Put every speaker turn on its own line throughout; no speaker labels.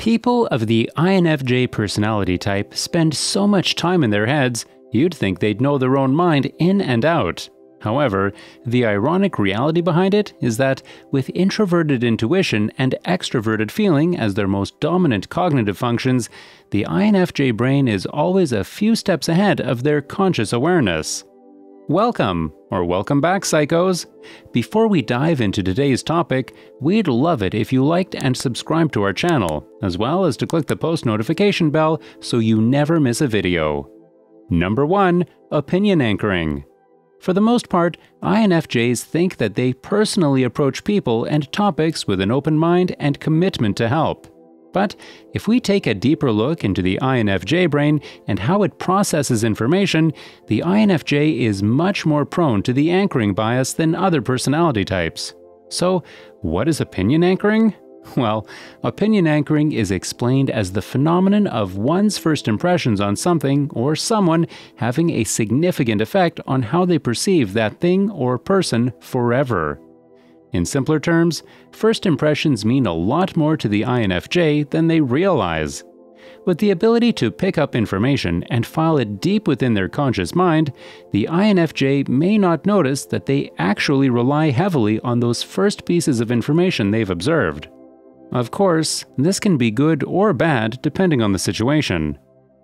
People of the INFJ personality type spend so much time in their heads, you'd think they'd know their own mind in and out. However, the ironic reality behind it is that, with introverted intuition and extroverted feeling as their most dominant cognitive functions, the INFJ brain is always a few steps ahead of their conscious awareness. Welcome, or welcome back, psychos! Before we dive into today's topic, we'd love it if you liked and subscribed to our channel, as well as to click the post notification bell so you never miss a video. Number 1. Opinion anchoring. For the most part, INFJs think that they personally approach people and topics with an open mind and commitment to help. But if we take a deeper look into the INFJ brain and how it processes information, the INFJ is much more prone to the anchoring bias than other personality types. So, what is opinion anchoring? Well, opinion anchoring is explained as the phenomenon of one's first impressions on something or someone having a significant effect on how they perceive that thing or person forever. In simpler terms, first impressions mean a lot more to the INFJ than they realize. With the ability to pick up information and file it deep within their conscious mind, the INFJ may not notice that they actually rely heavily on those first pieces of information they've observed. Of course, this can be good or bad depending on the situation.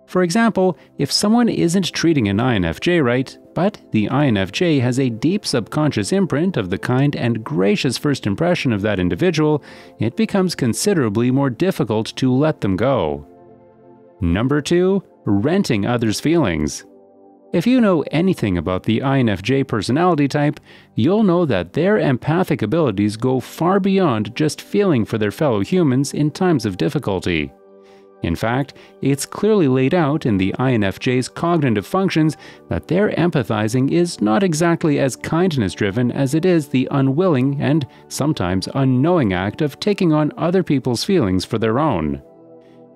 For example, if someone isn't treating an INFJ right, but the INFJ has a deep subconscious imprint of the kind and gracious first impression of that individual, it becomes considerably more difficult to let them go. Number 2. Renting others' feelings. If you know anything about the INFJ personality type, you'll know that their empathic abilities go far beyond just feeling for their fellow humans in times of difficulty. In fact, it's clearly laid out in the INFJ's cognitive functions that their empathizing is not exactly as kindness-driven as it is the unwilling and sometimes unknowing act of taking on other people's feelings for their own.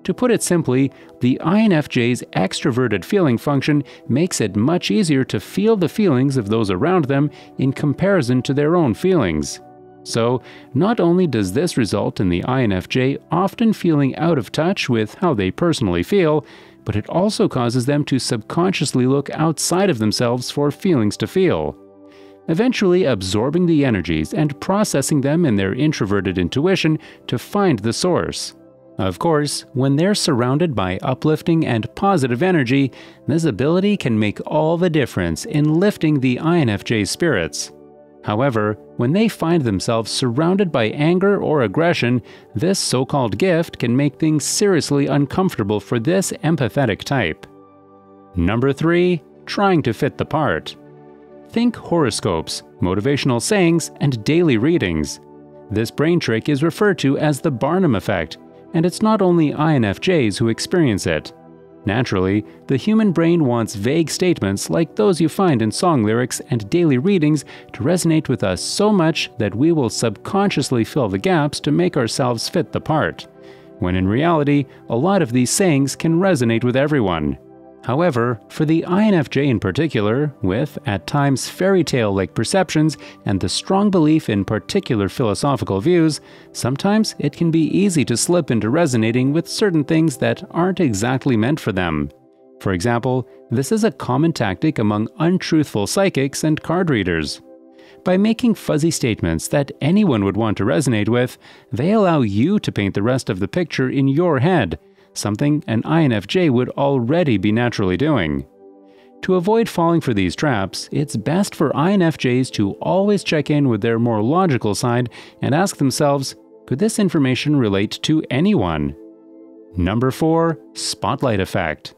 To put it simply, the INFJ's extroverted feeling function makes it much easier to feel the feelings of those around them in comparison to their own feelings. So, not only does this result in the INFJ often feeling out of touch with how they personally feel, but it also causes them to subconsciously look outside of themselves for feelings to feel, eventually absorbing the energies and processing them in their introverted intuition to find the source. Of course, when they're surrounded by uplifting and positive energy, this ability can make all the difference in lifting the INFJ's spirits. However, when they find themselves surrounded by anger or aggression, this so-called gift can make things seriously uncomfortable for this empathetic type. Number 3. Trying to fit the part. Think horoscopes, motivational sayings, and daily readings. This brain trick is referred to as the Barnum effect, and it's not only INFJs who experience it. Naturally, the human brain wants vague statements like those you find in song lyrics and daily readings to resonate with us so much that we will subconsciously fill the gaps to make ourselves fit the part, when in reality, a lot of these sayings can resonate with everyone. However, for the INFJ in particular, with at times fairy tale-like perceptions and the strong belief in particular philosophical views, sometimes it can be easy to slip into resonating with certain things that aren't exactly meant for them. For example, this is a common tactic among untruthful psychics and card readers. By making fuzzy statements that anyone would want to resonate with, they allow you to paint the rest of the picture in your head, something an INFJ would already be naturally doing. To avoid falling for these traps, it's best for INFJs to always check in with their more logical side and ask themselves, could this information relate to anyone? Number 4. Spotlight effect.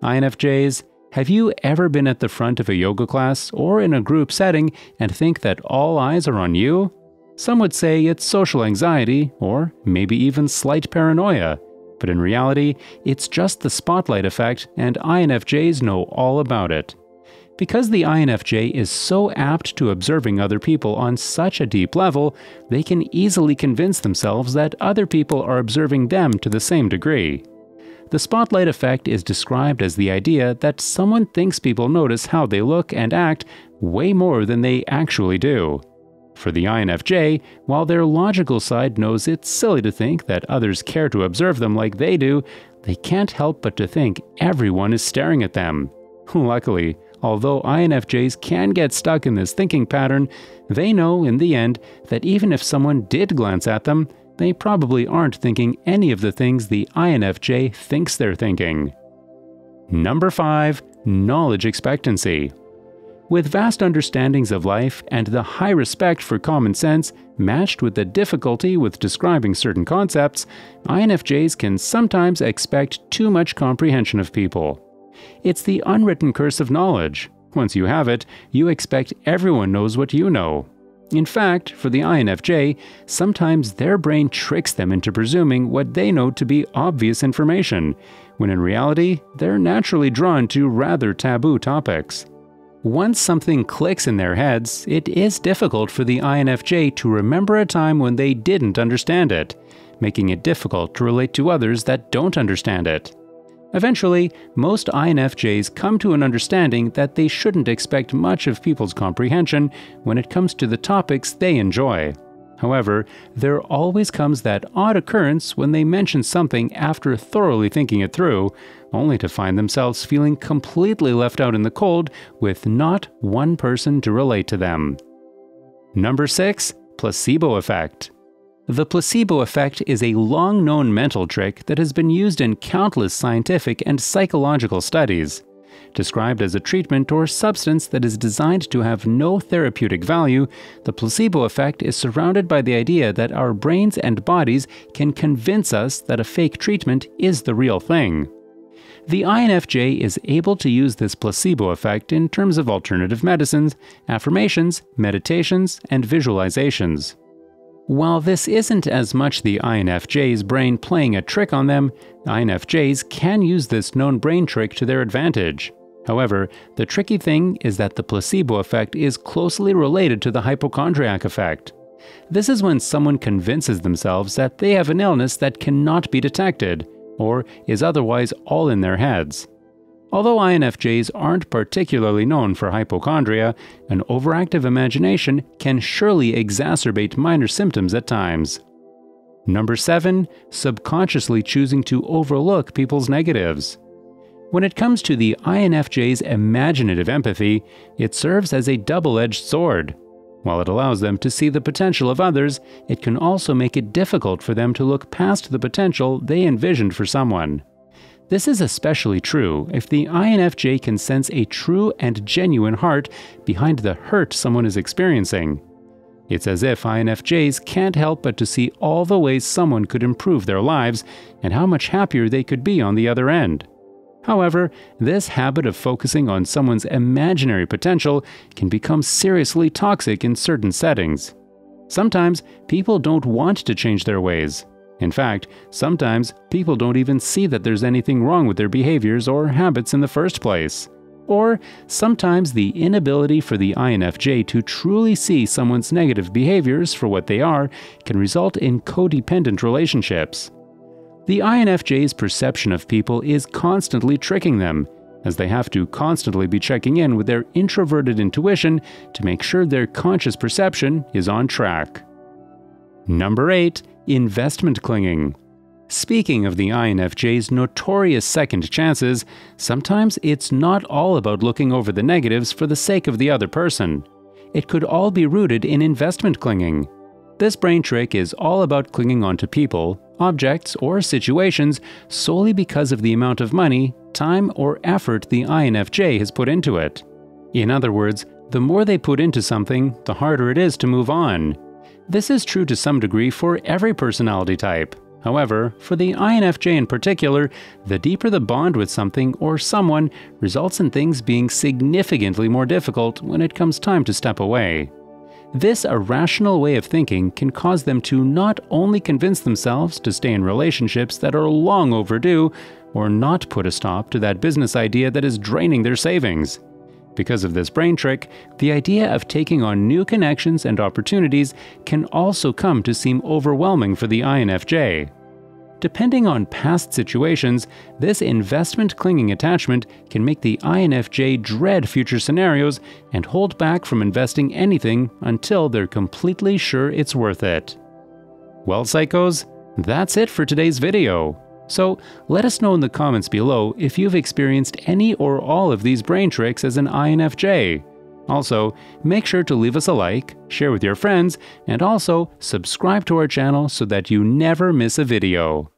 INFJs, have you ever been at the front of a yoga class or in a group setting and think that all eyes are on you? Some would say it's social anxiety or maybe even slight paranoia. But in reality, it's just the spotlight effect, and INFJs know all about it. Because the INFJ is so apt to observing other people on such a deep level, they can easily convince themselves that other people are observing them to the same degree. The spotlight effect is described as the idea that someone thinks people notice how they look and act way more than they actually do. For the INFJ, while their logical side knows it's silly to think that others care to observe them like they do, they can't help but to think everyone is staring at them. Luckily, although INFJs can get stuck in this thinking pattern, they know in the end that even if someone did glance at them, they probably aren't thinking any of the things the INFJ thinks they're thinking. Number 5. Knowledge expectancy. With vast understandings of life and the high respect for common sense matched with the difficulty with describing certain concepts, INFJs can sometimes expect too much comprehension of people. It's the unwritten curse of knowledge. Once you have it, you expect everyone knows what you know. In fact, for the INFJ, sometimes their brain tricks them into presuming what they know to be obvious information, when in reality, they're naturally drawn to rather taboo topics. Once something clicks in their heads, it is difficult for the INFJ to remember a time when they didn't understand it, making it difficult to relate to others that don't understand it. Eventually, most INFJs come to an understanding that they shouldn't expect much of people's comprehension when it comes to the topics they enjoy. However, there always comes that odd occurrence when they mention something after thoroughly thinking it through, only to find themselves feeling completely left out in the cold with not one person to relate to them. Number 6. Placebo effect. The placebo effect is a long-known mental trick that has been used in countless scientific and psychological studies. Described as a treatment or substance that is designed to have no therapeutic value, the placebo effect is surrounded by the idea that our brains and bodies can convince us that a fake treatment is the real thing. The INFJ is able to use this placebo effect in terms of alternative medicines, affirmations, meditations, and visualizations. While this isn't as much the INFJ's brain playing a trick on them, INFJs can use this known brain trick to their advantage. However, the tricky thing is that the placebo effect is closely related to the hypochondriac effect. This is when someone convinces themselves that they have an illness that cannot be detected, or is otherwise all in their heads. Although INFJs aren't particularly known for hypochondria, an overactive imagination can surely exacerbate minor symptoms at times. Number 7. Subconsciously choosing to overlook people's negatives. When it comes to the INFJ's imaginative empathy, it serves as a double-edged sword. While it allows them to see the potential of others, it can also make it difficult for them to look past the potential they envisioned for someone. This is especially true if the INFJ can sense a true and genuine heart behind the hurt someone is experiencing. It's as if INFJs can't help but to see all the ways someone could improve their lives and how much happier they could be on the other end. However, this habit of focusing on someone's imaginary potential can become seriously toxic in certain settings. Sometimes people don't want to change their ways. In fact, sometimes people don't even see that there's anything wrong with their behaviors or habits in the first place. Or sometimes the inability for the INFJ to truly see someone's negative behaviors for what they are can result in codependent relationships. The INFJ's perception of people is constantly tricking them, as they have to constantly be checking in with their introverted intuition to make sure their conscious perception is on track. Number 8. Investment clinging. Speaking of the INFJ's notorious second chances, sometimes it's not all about looking over the negatives for the sake of the other person. It could all be rooted in investment clinging. This brain trick is all about clinging onto people, objects, or situations solely because of the amount of money, time, or effort the INFJ has put into it. In other words, the more they put into something, the harder it is to move on. This is true to some degree for every personality type. However, for the INFJ in particular, the deeper the bond with something or someone results in things being significantly more difficult when it comes time to step away. This irrational way of thinking can cause them to not only convince themselves to stay in relationships that are long overdue, or not put a stop to that business idea that is draining their savings. Because of this brain trick, the idea of taking on new connections and opportunities can also come to seem overwhelming for the INFJ. Depending on past situations, this investment clinging attachment can make the INFJ dread future scenarios and hold back from investing anything until they're completely sure it's worth it. Well, psychos, that's it for today's video. So let us know in the comments below if you've experienced any or all of these brain tricks as an INFJ. Also, make sure to leave us a like, share with your friends, and also subscribe to our channel so that you never miss a video.